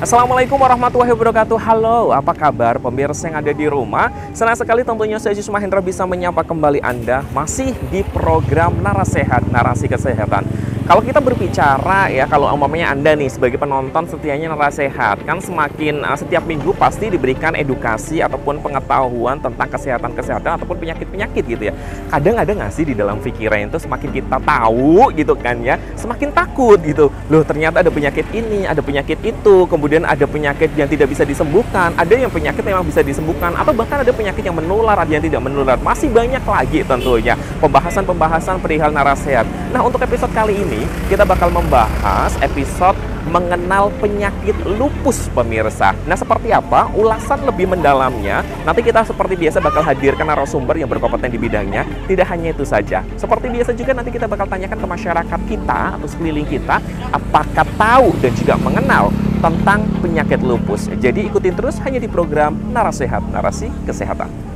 Assalamualaikum warahmatullahi wabarakatuh. Halo, apa kabar pemirsa yang ada di rumah? Senang sekali tentunya saya Yusuf Mahendra bisa menyapa kembali Anda masih di program Narasehat, Narasi Kesehatan. Kalau kita berbicara ya, kalau umpamanya Anda nih sebagai penonton setianya Narasehat, kan semakin setiap minggu pasti diberikan edukasi ataupun pengetahuan tentang kesehatan-kesehatan ataupun penyakit-penyakit gitu ya. Kadang ada nggak sih di dalam pikiran itu semakin kita tahu gitu kan ya, semakin takut gitu. Loh ternyata ada penyakit ini, ada penyakit itu, kemudian ada penyakit yang tidak bisa disembuhkan, ada yang penyakit memang bisa disembuhkan, atau bahkan ada penyakit yang menular, ada yang tidak menular. Masih banyak lagi tentunya pembahasan-pembahasan perihal Narasehat. Nah, untuk episode kali ini kita bakal membahas episode mengenal penyakit lupus pemirsa. Nah, seperti apa ulasan lebih mendalamnya? Nanti kita seperti biasa bakal hadirkan narasumber yang berkompeten di bidangnya. Tidak hanya itu saja, seperti biasa juga nanti kita bakal tanyakan ke masyarakat kita atau sekeliling kita, apakah tahu dan juga mengenal tentang penyakit lupus. Jadi ikutin terus hanya di program Narasehat, Narasi Kesehatan.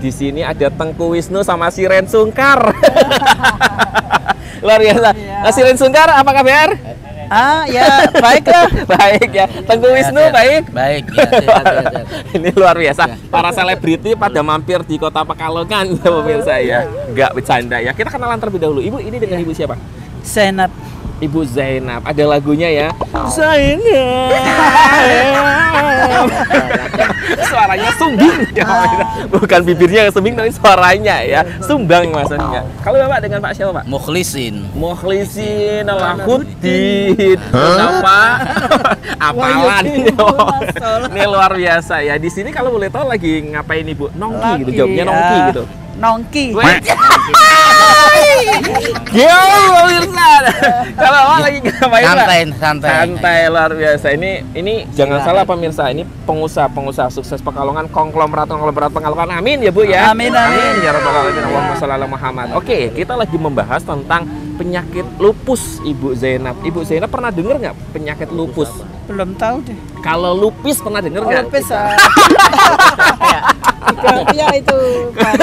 Di sini ada Tengku Wisnu sama Siren Sungkar. Luar biasa. Nah, Siren Sungkar, apa kabar? Ya, baiklah. Baik ya. Tengku Wisnu, baik? Baik, ya, sehat. Ini luar biasa. Para selebriti pada mampir di Kota Pekalongan, ya pemirsa ya. Nggak bercanda ya. Kita kenalan terlebih dahulu. Ibu, ini dengan Ibu siapa? Zainab. Ibu Zainab. Ada lagunya ya. Zainab. Suaranya sumbing ya, bukan bibirnya yang sumbing tapi suaranya ya sumbang maksudnya. Kalau Bapak dengan Pak siapa Pak? Mukhlisin Alahuddin. Apa? Apalan. Ini luar biasa ya. Di sini kalau boleh tahu lagi ngapain Ibu? Nongki gitu, jawabnya nongki gitu. Nongki. Yo, pemirsa. Kalau Bapak lagi ngapain Pak? Santai luar biasa. Ini jangan salah pemirsa, ini pengusaha sukses Pekalongan, konglomerat Pekalongan. Amin ya Bu ya. Amin. Ya rabbal alamin. Allahumma shalli ala Muhammad. Oke, kita lagi membahas tentang penyakit lupus Ibu Zainab. Ibu Zainab pernah dengar nggak penyakit lupus? Belum tahu deh. Kalau lupis pernah dengar nggak? Lupis. Ya itu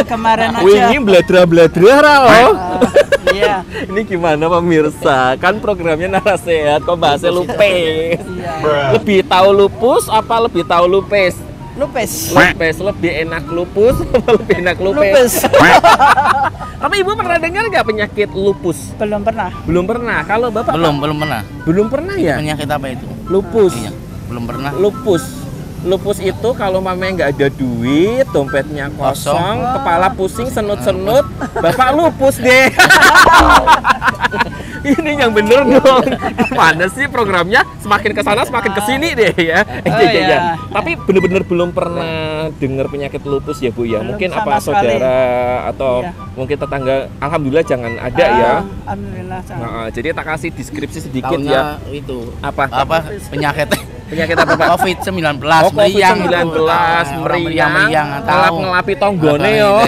kemarin aja. Wingi bladra loh. Iya. Ini gimana pemirsa? Kan programnya Narasehat, kok bahasnya lupis. Iya. Lebih tahu lupus apa lebih tahu lupis? Lupis. Lebih enak lupus apa lebih enak lupis? Tapi Ibu pernah dengar nggak penyakit lupus? Belum pernah. Belum pernah. Kalau Bapak belum pernah. Belum pernah ya? Penyakit apa itu? Lupus. Iya, belum pernah. Lupus itu kalau mamanya nggak ada duit, dompetnya kosong, kepala pusing, senut-senut, Bapak lupus deh. Ini yang bener dong. Mana sih programnya? Semakin ke sana semakin ke sini deh ya. Iya. Tapi bener-bener belum pernah dengar penyakit lupus ya Bu ya. Belum mungkin sama apa saudara sekali. atau Iya. mungkin tetangga. Alhamdulillah jangan ada ya. Alhamdulillah. Nah, jadi tak kasih deskripsi sedikit Tahunnya ya. itu Apa penyakit apa Pak? COVID-19 COVID-19 meriang ngelapi tonggone yo.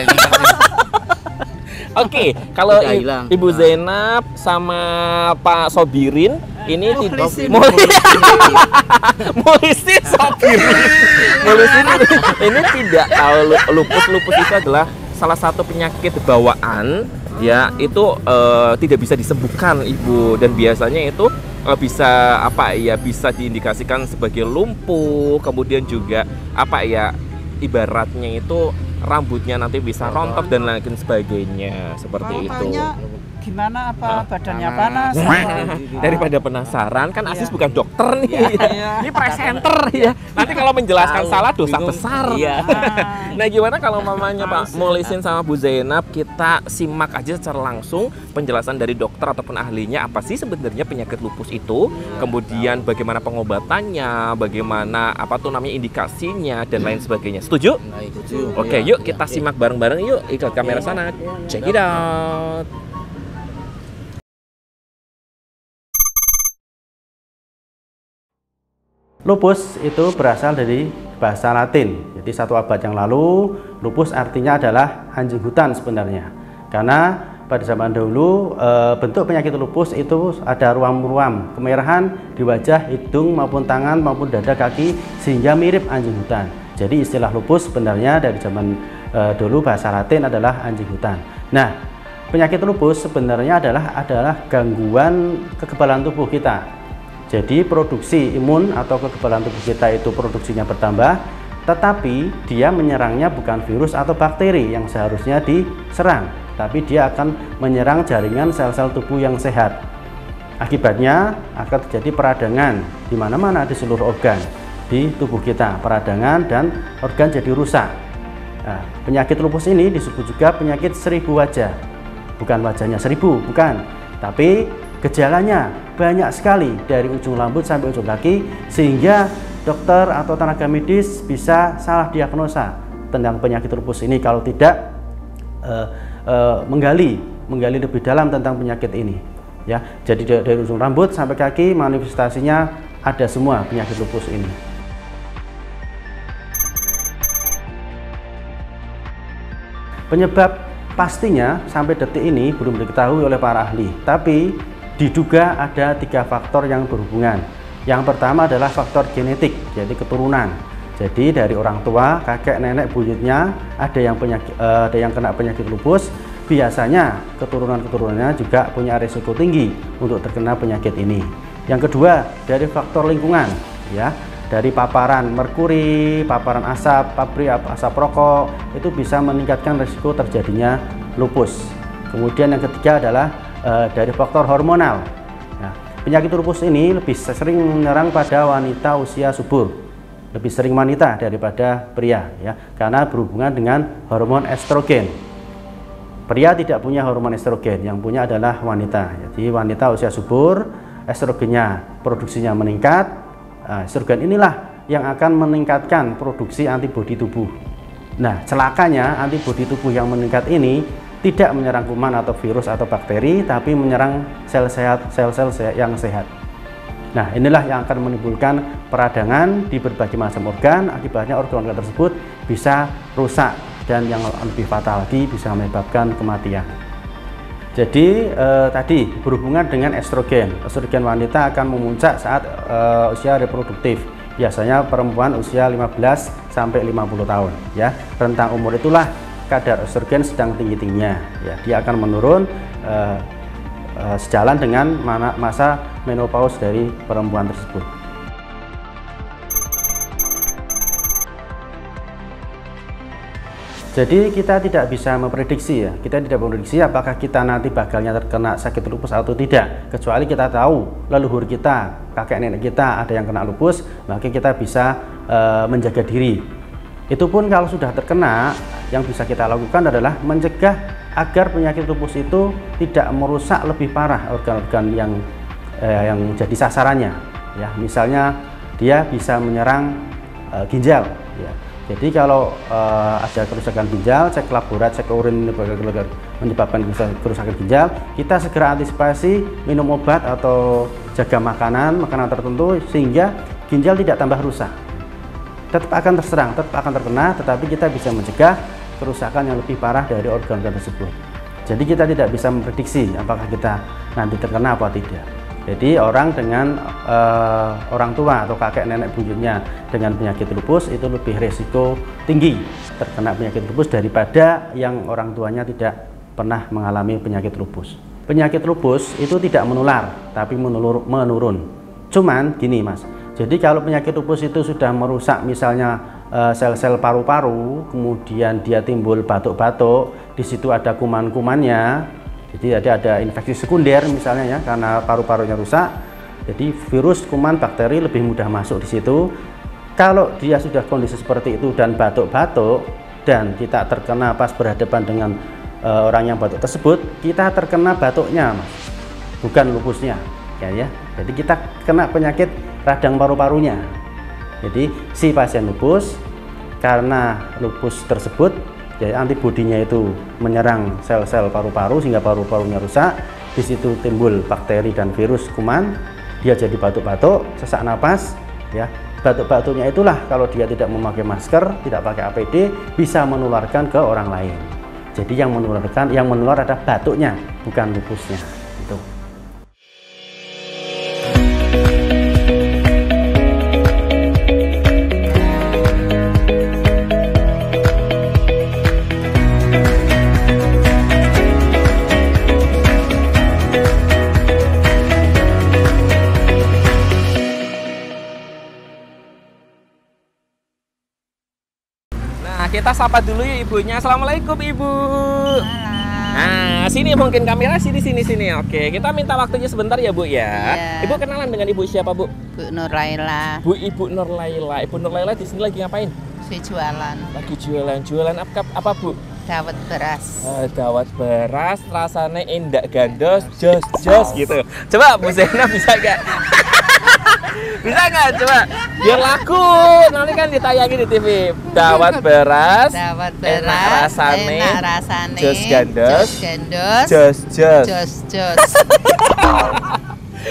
Oke, kalau Ibu Zainab sama Pak Sobirin ini tidak Mulisin Sobirin. Mulisin ini tidak tahu lupus itu adalah salah satu penyakit bawaan ya, itu tidak bisa disembuhkan Ibu, dan biasanya itu bisa bisa diindikasikan sebagai lumpuh, kemudian juga ibaratnya itu rambutnya nanti bisa rontok dan lain sebagainya seperti itu. Gimana badannya panas? Daripada penasaran kan Asis bukan dokter nih. Iya. Ini presenter ya. Nanti kalau menjelaskan salah dosa besar. Nah, gimana kalau mamanya Pak Mulisin sama Bu Zainab, kita simak aja secara langsung penjelasan dari dokter ataupun ahlinya apa sih sebenarnya penyakit lupus itu, kemudian bagaimana pengobatannya, bagaimana indikasinya dan lain sebagainya. Setuju? Oke, yuk kita simak bareng-bareng yuk. Ikut kamera sana. Check it out. Lupus itu berasal dari bahasa Latin. Jadi 1 abad yang lalu Lupus artinya adalah anjing hutan sebenarnya, karena pada zaman dahulu bentuk penyakit lupus itu ada ruam-ruam kemerahan di wajah, hidung maupun tangan maupun dada, kaki, sehingga mirip anjing hutan. Jadi istilah lupus sebenarnya dari zaman dulu bahasa Latin adalah anjing hutan. Nah, penyakit lupus sebenarnya adalah gangguan kekebalan tubuh kita. Jadi produksi imun atau kekebalan tubuh kita itu produksinya bertambah, tetapi dia menyerangnya bukan virus atau bakteri yang seharusnya diserang, tapi dia akan menyerang jaringan sel-sel tubuh yang sehat. Akibatnya akan terjadi peradangan di mana-mana di seluruh organ di tubuh kita, peradangan dan organ jadi rusak. Nah, penyakit lupus ini disebut juga penyakit 1000 wajah. Bukan wajahnya 1000, bukan, tapi gejalanya banyak sekali dari ujung rambut sampai ujung kaki, sehingga dokter atau tenaga medis bisa salah diagnosa tentang penyakit lupus ini kalau tidak menggali lebih dalam tentang penyakit ini, ya. Jadi dari ujung rambut sampai kaki manifestasinya ada semua penyakit lupus ini. Penyebab pastinya sampai detik ini belum diketahui oleh para ahli, tapi diduga ada 3 faktor yang berhubungan. Yang pertama adalah faktor genetik, jadi keturunan. Jadi dari orang tua, kakek, nenek, buyutnya ada yang kena penyakit lupus. Biasanya keturunan-keturunannya juga punya risiko tinggi untuk terkena penyakit ini. Yang kedua dari faktor lingkungan, ya, dari paparan merkuri, paparan asap pabrik, asap rokok, itu bisa meningkatkan risiko terjadinya lupus. Kemudian yang ketiga adalah dari faktor hormonal. Nah, penyakit lupus ini lebih sering menyerang pada wanita usia subur, lebih sering wanita daripada pria, ya, karena berhubungan dengan hormon estrogen. Pria tidak punya hormon estrogen, yang punya adalah wanita. Jadi wanita usia subur, estrogennya produksinya meningkat. Estrogen inilah yang akan meningkatkan produksi antibodi tubuh. Nah, celakanya antibodi tubuh yang meningkat ini tidak menyerang kuman atau virus atau bakteri, tapi menyerang sel-sel yang sehat. Nah, inilah yang akan menimbulkan peradangan di berbagai macam organ. Akibatnya organ-organ tersebut bisa rusak dan yang lebih fatal lagi bisa menyebabkan kematian. Jadi tadi berhubungan dengan estrogen. Estrogen wanita akan memuncak saat usia reproduktif. Biasanya perempuan usia 15 sampai 50 tahun, ya. Rentang umur itulah kadar estrogen sedang tinggi-tingginya, ya. Dia akan menurun sejalan dengan masa menopause dari perempuan tersebut. Jadi kita tidak bisa memprediksi, ya. Kita tidak memprediksi apakah kita nanti bakalnya terkena sakit lupus atau tidak. Kecuali kita tahu leluhur kita, kakek nenek kita ada yang kena lupus, maka kita bisa menjaga diri. Itu pun kalau sudah terkena, yang bisa kita lakukan adalah mencegah agar penyakit lupus itu tidak merusak lebih parah organ-organ yang jadi sasarannya. Ya, misalnya dia bisa menyerang ginjal. Ya. Jadi kalau ada kerusakan ginjal, cek laborat, cek urin menyebabkan kerusakan ginjal, kita segera antisipasi, minum obat atau jaga makanan tertentu sehingga ginjal tidak tambah rusak. Tetap akan terserang, tetap akan terkena, tetapi kita bisa mencegah kerusakan yang lebih parah dari organ tersebut. Jadi kita tidak bisa memprediksi apakah kita nanti terkena atau tidak. Jadi orang dengan orang tua atau kakek nenek buyutnya dengan penyakit lupus itu lebih resiko tinggi terkena penyakit lupus daripada yang orang tuanya tidak pernah mengalami penyakit lupus. Penyakit lupus itu tidak menular, tapi menurun. Cuman gini, Mas. Jadi kalau penyakit lupus itu sudah merusak misalnya sel-sel paru-paru, kemudian dia timbul batuk-batuk, di situ ada kuman-kumannya. Jadi ada infeksi sekunder misalnya, ya, karena paru-parunya rusak. Jadi virus, kuman, bakteri lebih mudah masuk di situ. Kalau dia sudah kondisi seperti itu dan batuk-batuk dan kita terkena pas berhadapan dengan orang yang batuk tersebut, kita terkena batuknya, Mas, bukan lupusnya, ya. Jadi kita kena penyakit radang paru-parunya. Jadi si pasien lupus karena lupus tersebut, jadi antibodinya itu menyerang sel-sel paru-paru sehingga paru-parunya rusak. Di situ timbul bakteri dan virus, kuman, dia jadi batuk-batuk, sesak napas, ya. batuk-batuknya itulah kalau dia tidak memakai masker, tidak pakai APD, bisa menularkan ke orang lain. Jadi yang menular adalah batuknya, bukan lupusnya. Itu. Kita sapa dulu ya ibunya. Assalamualaikum ibu. Nah, sini mungkin kamera sini. Oke, kita minta waktunya sebentar ya bu ya. Iya. Ibu kenalan dengan ibu siapa bu? Bu Nur Laila, Ibu Nur Laila. Ibu Nur Laila di sini lagi ngapain? si jualan Lagi jualan apa bu? dawet beras. Dawat beras, rasanya indak gandos, jos gitu. Coba Bu Zena bisa gak? Bisa nggak coba? Biar laku, nanti kan ditayangin di TV. Dawat beras, enak rasane, jos gandos, jos.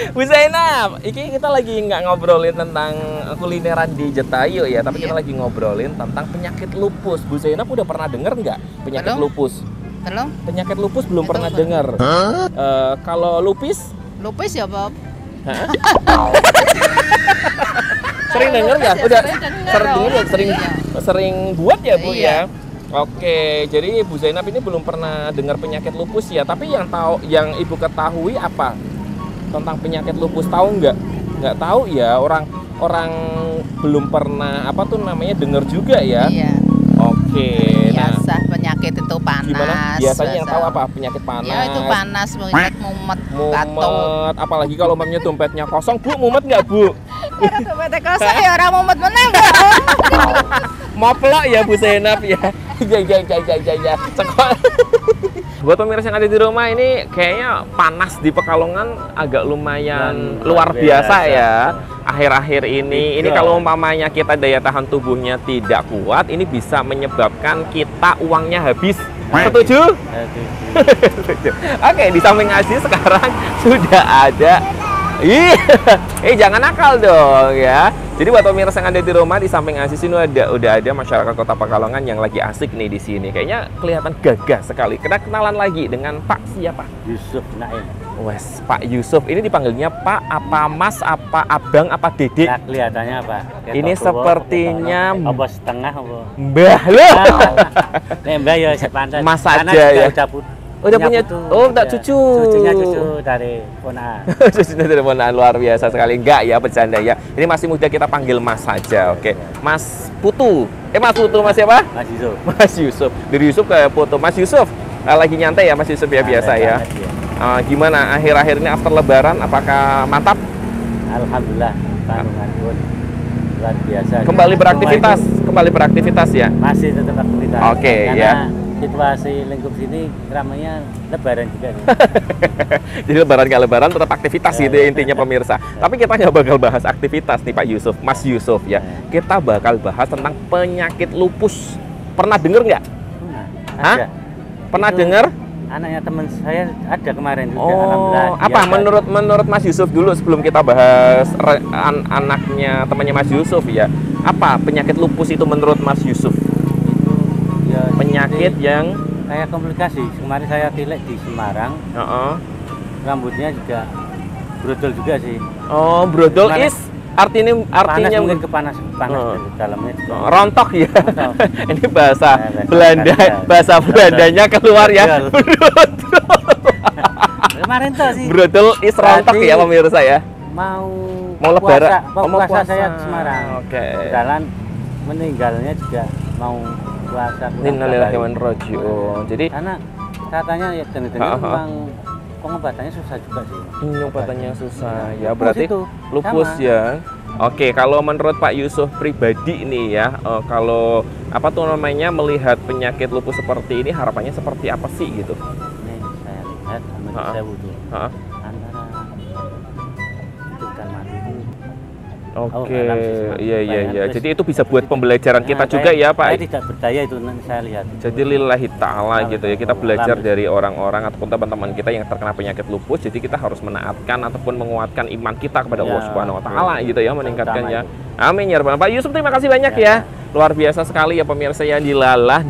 Bu Zainab, ini kita lagi nggak ngobrolin tentang kulineran di Jetayu ya, tapi kita lagi ngobrolin tentang penyakit lupus. Bu Zainab udah pernah dengar nggak penyakit lupus? Belum. Penyakit lupus belum pernah dengar. Kalau lupis? Lupis ya Bob. Sering dengar ya? Udah sering sering buat ya Bu Iya. ya? Oke, jadi Bu Zainab ini belum pernah dengar penyakit lupus ya, tapi yang Ibu ketahui apa? Tentang penyakit lupus tahu nggak? Nggak tahu ya, orang belum pernah dengar juga ya. Iya. Oke. Biasa penyakit itu panas. Gimana? Biasanya yang tahu apa? Penyakit panas. Ya itu panas, mumet, batuk. Mumet, apalagi kalau umpamanya dompetnya kosong, Bu, mumet nggak Bu? Dompetnya kosong ya orang mumet meneh. Moplok ya Bu Zainab ya. Ja. Sekolah. Buat pemirsa yang ada di rumah ini kayaknya panas di Pekalongan agak lumayan luar biasa ya. Akhir-akhir ini kalau umpamanya kita daya tahan tubuhnya tidak kuat, ini bisa menyebabkan kita uangnya habis. Setuju? Setuju. Oke, di samping Aziz sekarang sudah ada. Jangan nakal dong ya. Jadi buat pemirsa yang ada di rumah, di samping Aziz ini udah ada masyarakat Kota Pekalongan yang lagi asik nih di sini. Kayaknya kelihatan gagah sekali. Kita kenalan lagi dengan Pak siapa? Yusuf Naim. Wes, Pak Yusuf. Ini dipanggilnya Pak, apa Mas, apa Abang, apa Dedek? Nah, kelihatannya apa? Ini sepertinya apa setengah apa? Mbah loh. Mbah ya sepantas. Mas Karena aja ya. Udah punya cucu. Cucunya dari ponaan. Cucunya dari ponaan, luar biasa sekali. Enggak ya, bercanda ya. Ini masih muda, kita panggil Mas saja. Oke. Mas Putu. Mas Putu, Mas siapa? Mas Yusuf. Mas Yusuf. Dari Yusuf ke Putu. Mas Yusuf lagi nyantai ya Mas Yusuf ya, biasa ya. Gimana akhir-akhir ini after lebaran, apakah mantap? Alhamdulillah, kandungan pun luar biasa. Kembali beraktivitas ya? Masih tetap aktivitas. Oke, ya. Situasi lingkup sini ramainya lebaran juga. Jadi lebaran nggak lebaran tetap aktivitas gitu ya intinya pemirsa. Tapi kita nggak bakal bahas aktivitas nih Pak Yusuf, Mas Yusuf ya. Kita bakal bahas tentang penyakit lupus. Pernah dengar nggak? Ada. Pernah dengar? Anaknya teman saya ada kemarin juga. Apa menurut Mas Yusuf dulu sebelum kita bahas anaknya temannya Mas Yusuf ya? Apa penyakit lupus itu menurut Mas Yusuf? Penyakit yang kayak komplikasi. Kemarin saya tilek di Semarang. Rambutnya juga brodol juga sih. Oh, brodol artinya panas, mungkin panas dari dalamnya juga. Rontok ya. Ini bahasa Belandanya keluar ya. Kemarin tuh sih. Brodol rontok ya pemirsa ya. Mau lebaran. Puasa saya di Semarang. Oke. Jalan meninggalnya juga mau puasa. Innalillahi wa inna ilaihi raji'un. Jadi karena katanya ya dengar memang pengobatannya susah juga sih. Pengobatannya susah. Ya berarti lupus ya. Oke, kalau menurut Pak Yusuf pribadi nih ya, kalau melihat penyakit lupus seperti ini harapannya seperti apa sih gitu? Nih saya lihat saya butuh antara hidup dan mati itu Oke, alam sih, iya. Terus Jadi itu bisa buat pembelajaran kita juga ya, Pak. Saya tidak berdaya itu nanti saya lihat. Jadi lillahi ta'ala gitu ya, kita Allah belajar alam. dari orang-orang ataupun teman-teman kita yang terkena penyakit lupus. Jadi kita harus menaatkan ataupun menguatkan iman kita kepada Ya, Allah Subhanahu wa betul. taala gitu ya, meningkatkannya. Utama Amin ya rabbal. Pak Yusuf, terima kasih banyak Ya. ya. Luar biasa sekali ya pemirsa ya, dilalah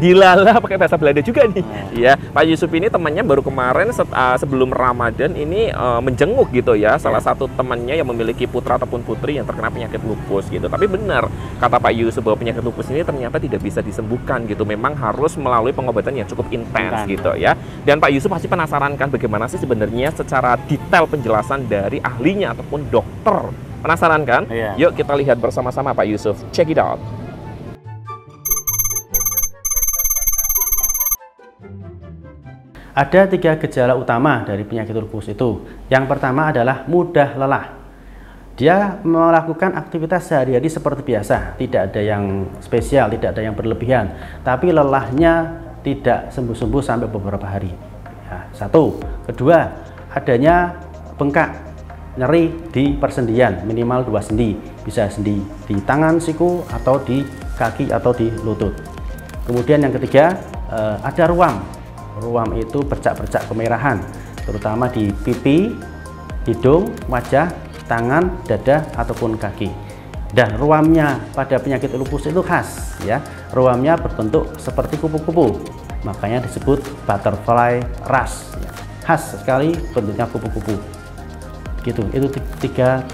pakai bahasa Belanda juga nih. Iya, Pak Yusuf ini temannya baru kemarin sebelum Ramadan ini menjenguk gitu ya, salah satu temannya yang memiliki putra ataupun putri yang terkena penyakit lupus gitu. Tapi benar kata Pak Yusuf bahwa penyakit lupus ini ternyata tidak bisa disembuhkan gitu. Memang harus melalui pengobatan yang cukup intens gitu ya. Dan Pak Yusuf pasti penasaran kan bagaimana sih sebenarnya secara detail penjelasan dari ahlinya ataupun dokter. Penasaran kan? Iya. Yuk kita lihat bersama-sama Pak Yusuf. Check it out. Ada 3 gejala utama dari penyakit lupus itu. Yang pertama adalah mudah lelah. Dia melakukan aktivitas sehari-hari seperti biasa, tidak ada yang spesial, tidak ada yang berlebihan, tapi lelahnya tidak sembuh-sembuh sampai beberapa hari. Ya, satu. Kedua, adanya bengkak, nyeri di persendian, minimal 2 sendi, bisa sendi di tangan siku atau di kaki atau di lutut. Kemudian yang ketiga, ada ruam. Ruam itu bercak-bercak kemerahan, terutama di pipi, hidung, wajah, tangan, dada ataupun kaki. Dan ruamnya pada penyakit lupus itu khas ya. Ruamnya berbentuk seperti kupu-kupu. Makanya disebut butterfly rash ya. Khas sekali bentuknya kupu-kupu. Gitu. Itu 3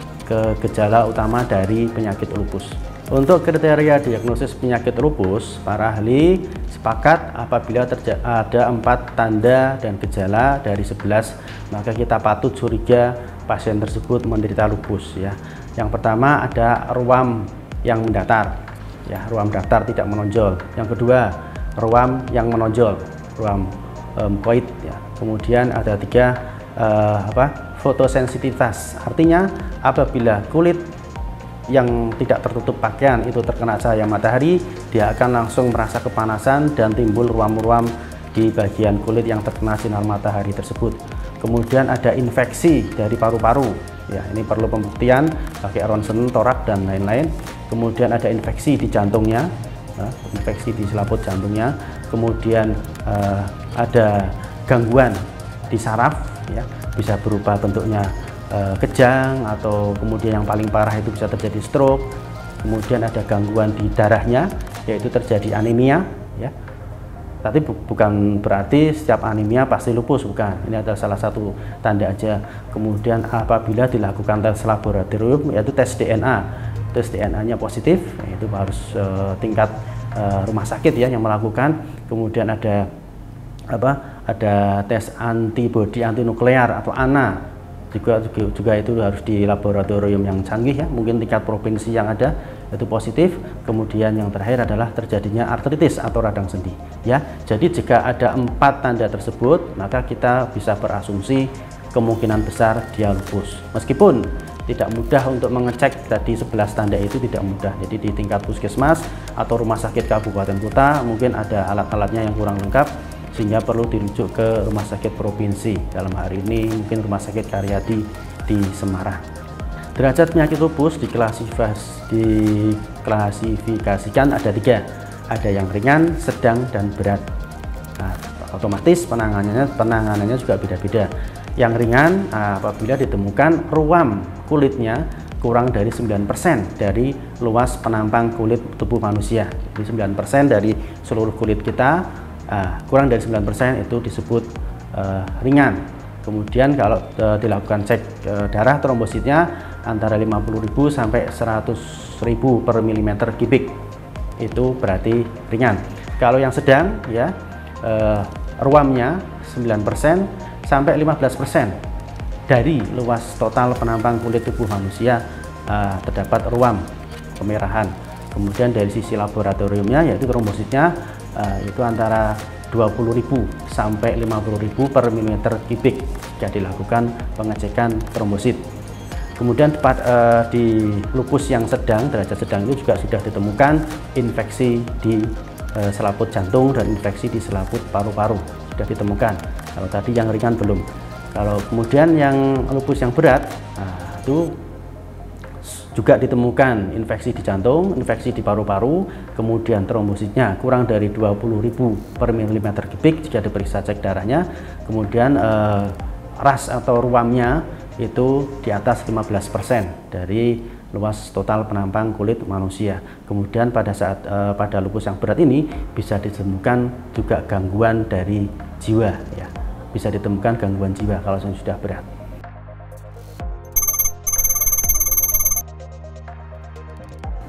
gejala utama dari penyakit lupus. Untuk kriteria diagnosis penyakit lupus, para ahli sepakat apabila ada 4 tanda dan gejala dari 11, maka kita patut curiga pasien tersebut menderita lupus ya. Yang pertama ada ruam yang mendatar, ya, ruam datar tidak menonjol. Yang kedua, ruam yang menonjol, ruam koid ya. Kemudian ada 3 fotosensitivitas, artinya apabila kulit yang tidak tertutup pakaian itu terkena cahaya matahari, dia akan langsung merasa kepanasan dan timbul ruam-ruam di bagian kulit yang terkena sinar matahari tersebut. Kemudian ada infeksi dari paru-paru ya, ini perlu pembuktian pakai ronsen, torak dan lain-lain. Kemudian ada infeksi di jantungnya ya, infeksi di selaput jantungnya. Kemudian ada gangguan di saraf ya, bisa berubah bentuknya kejang, atau kemudian yang paling parah itu bisa terjadi stroke. Kemudian ada gangguan di darahnya, yaitu terjadi anemia ya. Tapi bukan berarti setiap anemia pasti lupus, bukan. Ini adalah salah satu tanda aja. Kemudian apabila dilakukan tes laboratorium, yaitu tes DNA, tes DNA-nya positif, itu harus tingkat rumah sakit ya yang melakukan. Kemudian ada ada tes antibodi antinuklear atau ANA, juga itu harus di laboratorium yang canggih ya, mungkin tingkat provinsi yang ada itu positif. Kemudian yang terakhir adalah terjadinya artritis atau radang sendi ya. Jadi jika ada 4 tanda tersebut, maka kita bisa berasumsi kemungkinan besar dia lupus. Meskipun tidak mudah untuk mengecek tadi 11 tanda itu, tidak mudah. Jadi di tingkat puskesmas atau rumah sakit kabupaten kota mungkin ada alat-alatnya yang kurang lengkap, sehingga perlu dirujuk ke rumah sakit provinsi. Dalam hari ini mungkin rumah sakit Karyadi di Semarang. Derajat penyakit lupus diklasifikasikan ada 3, ada yang ringan, sedang, dan berat. Nah, otomatis penanganannya juga beda-beda. Yang ringan apabila ditemukan ruam kulitnya kurang dari 9% dari luas penampang kulit tubuh manusia. Jadi 9% dari seluruh kulit kita, kurang dari 9% itu disebut ringan. Kemudian kalau dilakukan cek darah, trombositnya antara 50.000 sampai 100.000 per milimeter kubik, itu berarti ringan. Kalau yang sedang ya, ruamnya 9% sampai 15% dari luas total penampang kulit tubuh manusia terdapat ruam kemerahan. Kemudian dari sisi laboratoriumnya, yaitu trombositnya itu antara 20.000 sampai 50.000 per milimeter kubik jika dilakukan pengecekan trombosit. Kemudian di lupus yang sedang, derajat sedang itu juga sudah ditemukan infeksi di selaput jantung dan infeksi di selaput paru-paru, sudah ditemukan. Kalau tadi yang ringan belum. Kalau kemudian yang lupus yang berat, itu juga ditemukan infeksi di jantung, infeksi di paru-paru, kemudian trombositnya kurang dari 20.000 per milimeter kubik jika diperiksa cek darahnya, kemudian ras atau ruamnya itu di atas 15% dari luas total penampang kulit manusia. Kemudian pada saat pada lupus yang berat ini bisa ditemukan juga gangguan dari jiwa, ya, bisa ditemukan gangguan jiwa kalau sudah berat.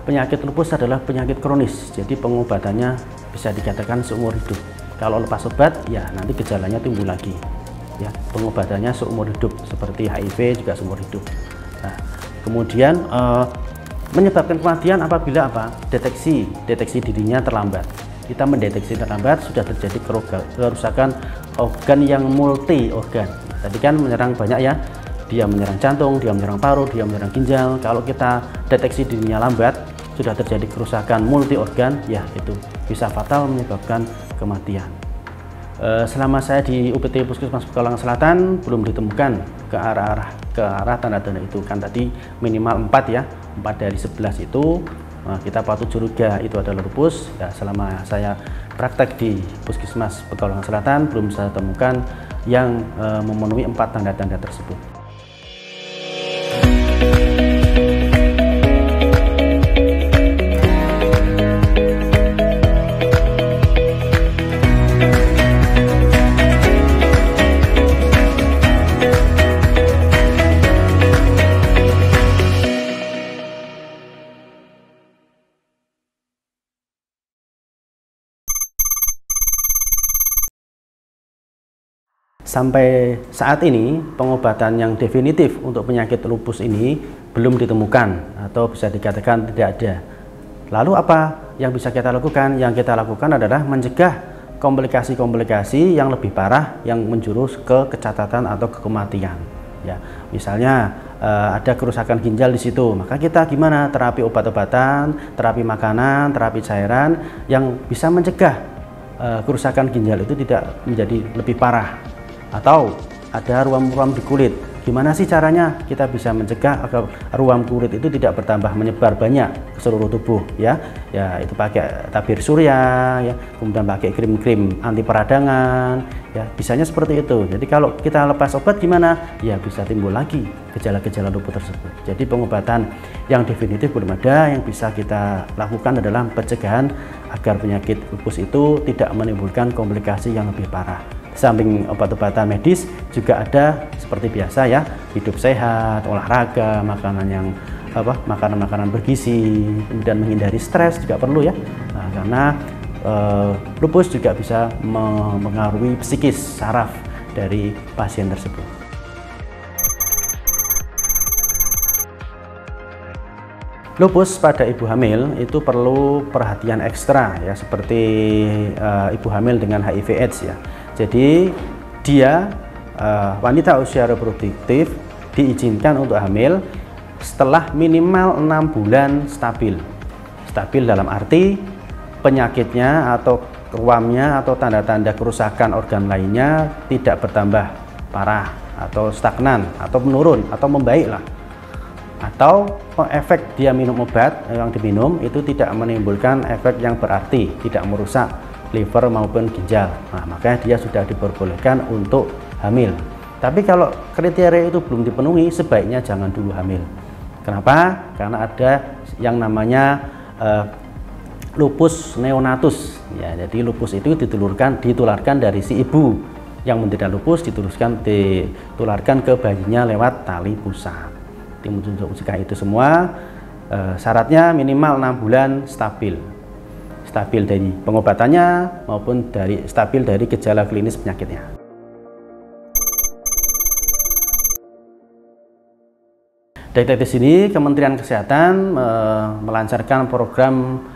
Penyakit lupus adalah penyakit kronis, jadi pengobatannya bisa dikatakan seumur hidup. Kalau lepas obat, ya nanti gejalanya timbul lagi. Ya, pengobatannya seumur hidup, seperti HIV juga seumur hidup. Nah, kemudian menyebabkan kematian apabila deteksi dirinya terlambat. Kita mendeteksi terlambat, sudah terjadi kerusakan organ yang multi organ. Tadi kan menyerang banyak ya. Dia menyerang jantung, dia menyerang paru, dia menyerang ginjal. Kalau kita deteksi dirinya lambat, sudah terjadi kerusakan multi organ, ya itu bisa fatal menyebabkan kematian. Selama saya di UPT Puskesmas Pekalongan Selatan belum ditemukan ke arah tanda-tanda itu. Kan tadi minimal 4 ya, 4 dari 11 itu kita patut curiga itu adalah lupus. Ya, selama saya praktek di Puskesmas Pekalongan Selatan belum saya temukan yang memenuhi 4 tanda-tanda tersebut. Sampai saat ini pengobatan yang definitif untuk penyakit lupus ini belum ditemukan atau bisa dikatakan tidak ada. Lalu apa yang bisa kita lakukan? Yang kita lakukan adalah mencegah komplikasi-komplikasi yang lebih parah yang menjurus ke kecacatan atau ke kematian. Ya, misalnya ada kerusakan ginjal di situ, maka kita gimana? Terapi obat-obatan, terapi makanan, terapi cairan yang bisa mencegah kerusakan ginjal itu tidak menjadi lebih parah. Atau ada ruam-ruam di kulit, gimana sih caranya kita bisa mencegah agar ruam kulit itu tidak bertambah menyebar banyak ke seluruh tubuh, ya itu pakai tabir surya, ya, kemudian pakai krim-krim anti peradangan, ya bisanya seperti itu. Jadi kalau kita lepas obat gimana, ya bisa timbul lagi gejala-gejala lupus tersebut. Jadi pengobatan yang definitif belum ada. Yang bisa kita lakukan adalah pencegahan agar penyakit lupus itu tidak menimbulkan komplikasi yang lebih parah. Samping obat-obatan medis juga ada seperti biasa ya, hidup sehat, olahraga, makanan-makanan bergizi, kemudian menghindari stres juga perlu ya. Nah, karena lupus juga bisa mempengaruhi psikis saraf dari pasien tersebut. Lupus pada ibu hamil itu perlu perhatian ekstra ya, seperti ibu hamil dengan HIV/AIDS ya. Jadi dia wanita usia reproduktif diizinkan untuk hamil setelah minimal 6 bulan stabil. Stabil dalam arti penyakitnya atau ruamnya atau tanda-tanda kerusakan organ lainnya tidak bertambah parah atau stagnan atau menurun atau membaik lah. Atau efek dia minum obat yang diminum itu tidak menimbulkan efek yang berarti, tidak merusak liver maupun ginjal. Nah, makanya dia sudah diperbolehkan untuk hamil. Tapi kalau kriteria itu belum dipenuhi, sebaiknya jangan dulu hamil. Kenapa? Karena ada yang namanya lupus neonatus. Ya, jadi lupus itu ditularkan dari si ibu yang menderita lupus, ditularkan ke bayinya lewat tali pusat. Untuk mencegah itu semua, syaratnya minimal 6 bulan stabil dari pengobatannya maupun stabil dari gejala klinis penyakitnya. Dari sini Kementerian Kesehatan melancarkan program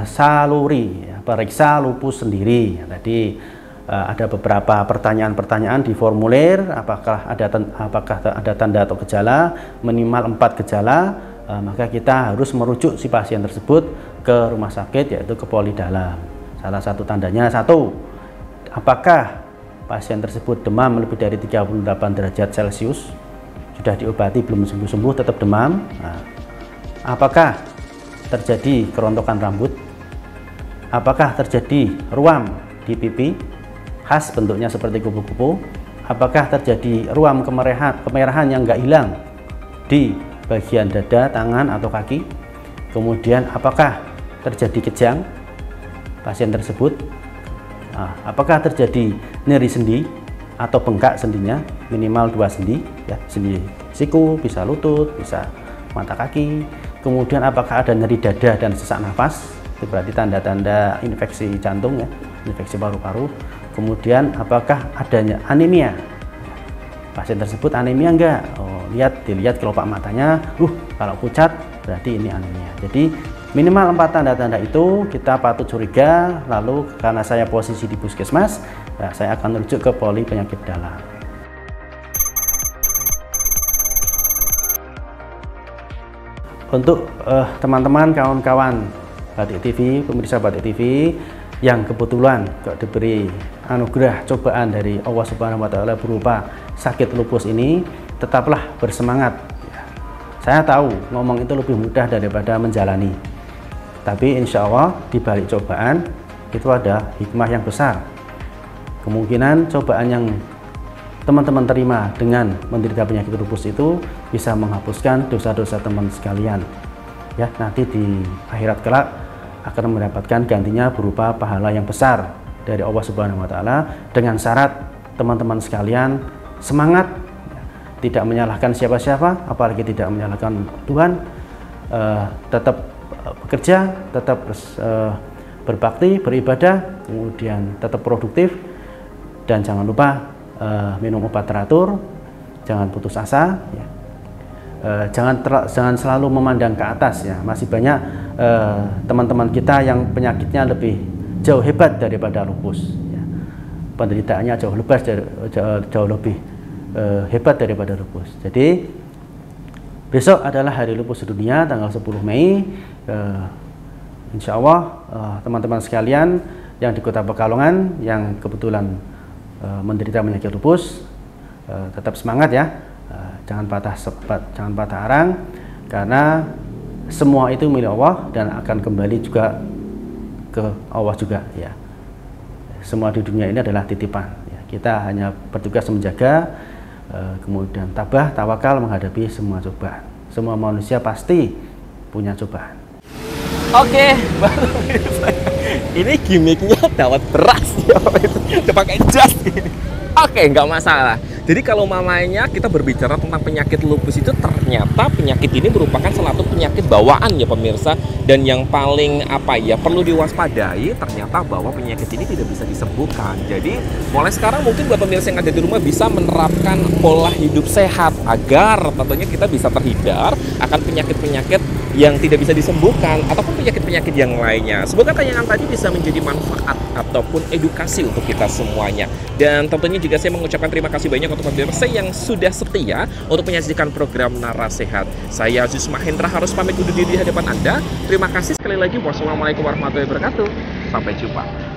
Saluri, ya, periksa lupus sendiri. Ya, tadi ada beberapa pertanyaan-pertanyaan di formulir, apakah ada tanda atau gejala, minimal 4 gejala. Maka kita harus merujuk si pasien tersebut ke rumah sakit, yaitu ke poli dalam. Salah satu tandanya, apakah pasien tersebut demam lebih dari 38 derajat Celcius, sudah diobati belum sembuh-sembuh tetap demam. Nah, Apakah terjadi kerontokan rambut? Apakah terjadi ruam di pipi? Khas bentuknya seperti kupu-kupu. Apakah terjadi ruam kemerahan yang nggak hilang di bagian dada, tangan, atau kaki? Kemudian apakah terjadi kejang pasien tersebut? Apakah terjadi nyeri sendi atau bengkak sendinya minimal 2 sendi, ya, sendi siku, bisa lutut, bisa mata kaki. Kemudian apakah ada nyeri dada dan sesak nafas? Itu berarti tanda-tanda infeksi jantung, ya, infeksi paru-paru. Kemudian apakah adanya anemia? Pasien tersebut anemia enggak? Dilihat kelopak matanya, kalau pucat berarti ini anemia. Jadi minimal 4 tanda-tanda itu kita patut curiga. Lalu karena saya posisi di puskesmas, ya, saya akan merujuk ke poli penyakit dalam. Untuk teman-teman, kawan-kawan Batik TV, pemirsa Batik TV yang kebetulan diberi anugerah cobaan dari Allah Subhanahu wa Ta'ala berupa sakit lupus ini, tetaplah bersemangat. Saya tahu ngomong itu lebih mudah daripada menjalani, tapi insya Allah di balik cobaan itu ada hikmah yang besar. Kemungkinan cobaan yang teman-teman terima dengan menderita penyakit lupus itu bisa menghapuskan dosa-dosa teman sekalian. Ya, nanti di akhirat kelak akan mendapatkan gantinya berupa pahala yang besar dari Allah Subhanahu wa Ta'ala, dengan syarat teman-teman sekalian semangat, tidak menyalahkan siapa-siapa, apalagi tidak menyalahkan Tuhan, tetap bekerja, tetap berbakti, beribadah, kemudian tetap produktif, dan jangan lupa minum obat teratur, jangan putus asa, ya. Jangan selalu memandang ke atas, ya. Masih banyak teman-teman kita yang penyakitnya lebih jauh hebat daripada lupus, ya. Penderitaannya jauh lebih hebat daripada lupus. Jadi besok adalah hari lupus dunia, tanggal 10 Mei. Insya Allah teman-teman sekalian yang di Kota Pekalongan yang kebetulan menderita penyakit lupus, tetap semangat, ya. Jangan patah arang, karena semua itu milik Allah dan akan kembali juga ke Allah juga, ya. Semua di dunia ini adalah titipan, ya. Kita hanya bertugas menjaga, kemudian tabah, tawakal menghadapi semua cobaan. Semua manusia pasti punya cobaan. Oke, ini gimmicknya dawet beras, ya. Udah pakai jas ini. Oke, nggak masalah. Jadi kalau mamanya kita berbicara tentang penyakit lupus itu, ternyata penyakit ini merupakan salah satu penyakit bawaan, ya pemirsa. Dan yang paling perlu diwaspadai, ternyata bahwa penyakit ini tidak bisa disembuhkan. Jadi mulai sekarang mungkin buat pemirsa yang ada di rumah bisa menerapkan pola hidup sehat agar tentunya kita bisa terhindar akan penyakit-penyakit yang tidak bisa disembuhkan ataupun penyakit-penyakit yang lainnya. Semoga tayangan tadi bisa menjadi manfaat ataupun edukasi untuk kita semuanya. Dan tentunya juga saya mengucapkan terima kasih banyak untuk pemirsa yang sudah setia untuk menyaksikan program Narasehat. Saya Aziz Mahendra harus pamit undur diri di hadapan Anda. Terima kasih sekali lagi. Wassalamualaikum warahmatullahi wabarakatuh. Sampai jumpa.